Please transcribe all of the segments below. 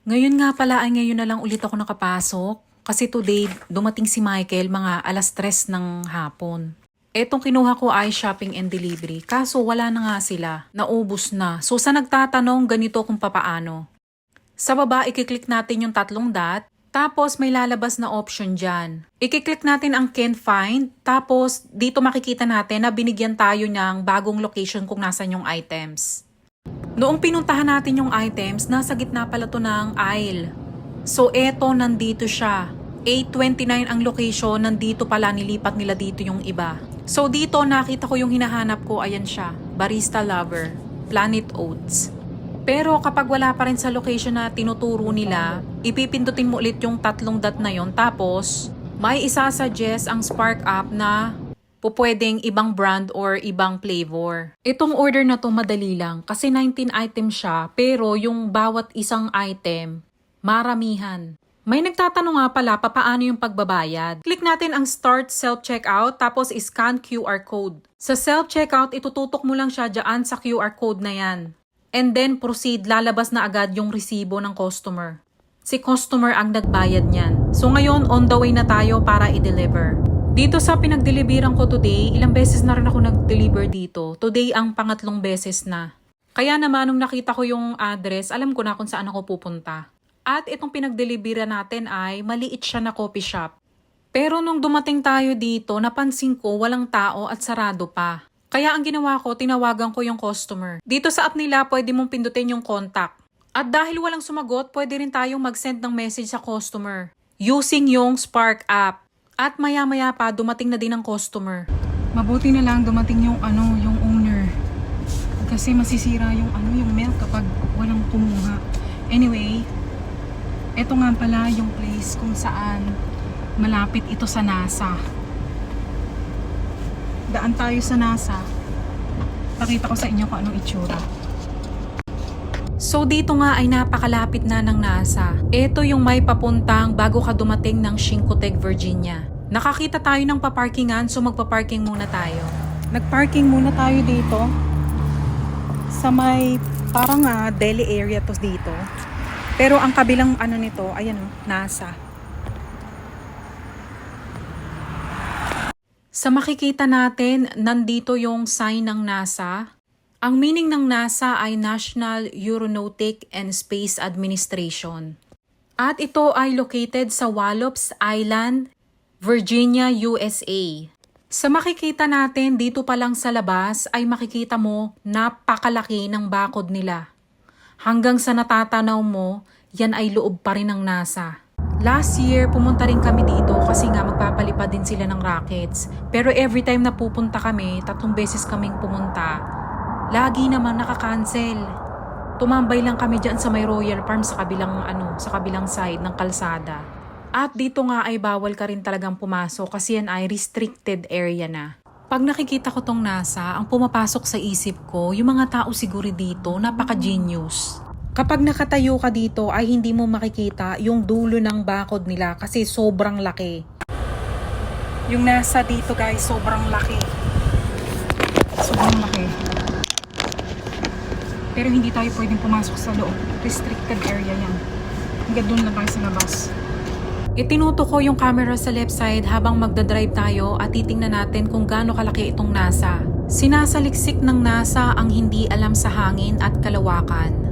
Ngayon nga pala ay ngayon na lang ulit ako nakapasok. Kasi today, dumating si Michael mga 3:00 ng hapon. Etong kinuha ko ay shopping and delivery. Kaso wala na nga sila. Naubos na. So sa nagtatanong, ganito kung papaano. Sa baba, ikiklik natin yung 3 dot. Tapos may lalabas na option dyan. Ikiklik natin ang Can't Find. Tapos dito makikita natin na binigyan tayo ng bagong location kung nasan yung items. Noong pinuntahan natin yung items, nasa gitna pala to ng aisle. So eto, nandito siya. 829 ang location, nandito pala, nilipat nila dito yung iba. So dito nakita ko yung hinahanap ko, ayan siya. Barista Lover, Planet Oats. Pero kapag wala pa rin sa location na tinuturo nila, ipipindutin mo ulit yung 3 dot na yon. Tapos may isa-suggest ang Spark app na pwedeng ibang brand or ibang flavor. Itong order na to madali lang kasi 19 items siya, pero yung bawat isang item, maramihan. May nagtatanong nga pala paano yung pagbabayad. Click natin ang Start Self-Checkout tapos scan QR code. Sa self-checkout, itututok mo lang siya dyan sa QR code na yan. And then proceed, lalabas na agad yung resibo ng customer. Si customer ang nagbayad niyan. So ngayon, on the way na tayo para i-deliver. Dito sa pinag-deliveran ko today, ilang beses na rin ako nag-deliver dito. Today ang pangatlong beses na. Kaya naman nung nakita ko yung address, alam ko na kung saan ako pupunta. At itong pinag-deliveran natin ay maliit siya na coffee shop. Pero nung dumating tayo dito, napansin ko walang tao at sarado pa. Kaya ang ginawa ko, tinawagan ko yung customer. Dito sa app nila, pwede mong pindutin yung contact. At dahil walang sumagot, pwede rin tayong mag-send ng message sa customer using yung Spark app. At maya-maya pa, dumating na din ang customer. Mabuti na lang dumating yung yung owner. Kasi masisira yung yung milk kapag walang kumuha. Anyway, eto nga pala yung place kung saan malapit ito sa NASA. Daan tayo sa NASA. Pakita ko sa inyo kung anong itsura. So dito nga ay napakalapit na ng NASA. Ito yung may papuntang bago ka dumating ng Shinkoteg, Virginia. Nakakita tayo ng paparkingan, so magpaparking muna tayo. Nagparking muna tayo dito. Sa may parang deli area to dito. Pero ang kabilang nito, ayan NASA. Sa makikita natin, nandito yung sign ng NASA. Ang meaning ng NASA ay National Aeronautic and Space Administration. At ito ay located sa Wallops Island, Virginia, USA. Sa makikita natin dito pa lang sa labas ay makikita mo napakalaki ng bakod nila. Hanggang sa natatanaw mo, yan ay loob pa rin ng NASA. Last year, pumunta rin kami dito kasi nga magpapalipad din sila ng rockets. Pero every time na pupunta kami, 3 beses kaming pumunta, lagi naman nakakancel. Tumambay lang kami dyan sa may Royal Farm sa kabilang side ng kalsada. At dito nga ay bawal ka rin talagang pumasok kasi yan ay restricted area na. Pag nakikita ko tong NASA, ang pumapasok sa isip ko, yung mga tao siguro dito, napaka-genius. Kapag nakatayo ka dito ay hindi mo makikita yung dulo ng bakod nila kasi sobrang laki. Yung NASA dito guys, sobrang laki. Sobrang laki. Pero hindi tayo pwedeng pumasok sa loob. Restricted area yan. Hanggang doon lang tayo sa labas. Itinuto ko yung camera sa left side habang magdadrive tayo at titingnan natin kung gaano kalaki itong NASA. Sinasaliksik ng NASA ang hindi alam sa hangin at kalawakan.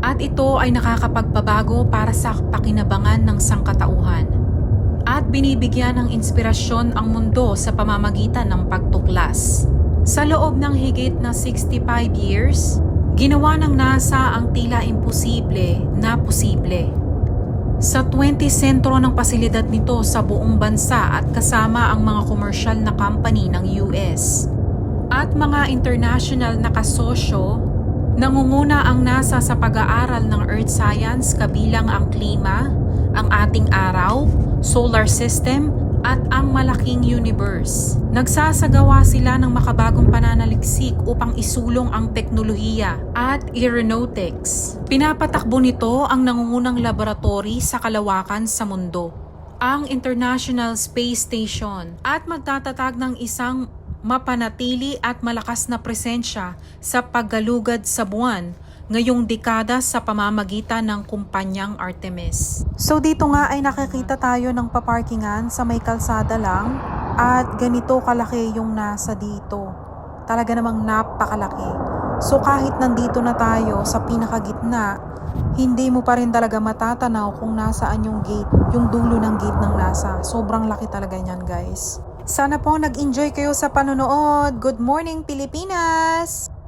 At ito ay nakakapagpabago para sa pakinabangan ng sangkatauhan. At binibigyan ng inspirasyon ang mundo sa pamamagitan ng pagtuklas. Sa loob ng higit na 65 years, ginawa ng NASA ang tila imposible na posible. Sa 20 sentro ng pasilidad nito sa buong bansa at kasama ang mga komersyal na company ng US. At mga international na kasosyo, nangunguna ang NASA sa pag-aaral ng Earth Science kabilang ang klima, ang ating araw, solar system, at ang malaking universe. Nagsasagawa sila ng makabagong pananaliksik upang isulong ang teknolohiya at aeronautics. Pinapatakbo nito ang nangungunang laboratory sa kalawakan sa mundo, ang International Space Station, at magtatatag ng isang mapanatili at malakas na presensya sa paggalugad sa buwan ngayong dekada sa pamamagitan ng kumpanyang Artemis. So dito nga ay nakikita tayo ng paparkingan sa may kalsada lang at ganito kalaki yung nasa dito. Talaga namang napakalaki. So kahit nandito na tayo sa pinakagitna, hindi mo pa rin talaga matatanaw kung nasaan yung gate, yung dulo ng gate ng NASA. Sobrang laki talaga niyan, guys. Sana po nag-enjoy kayo sa panonood. Good morning, Pilipinas!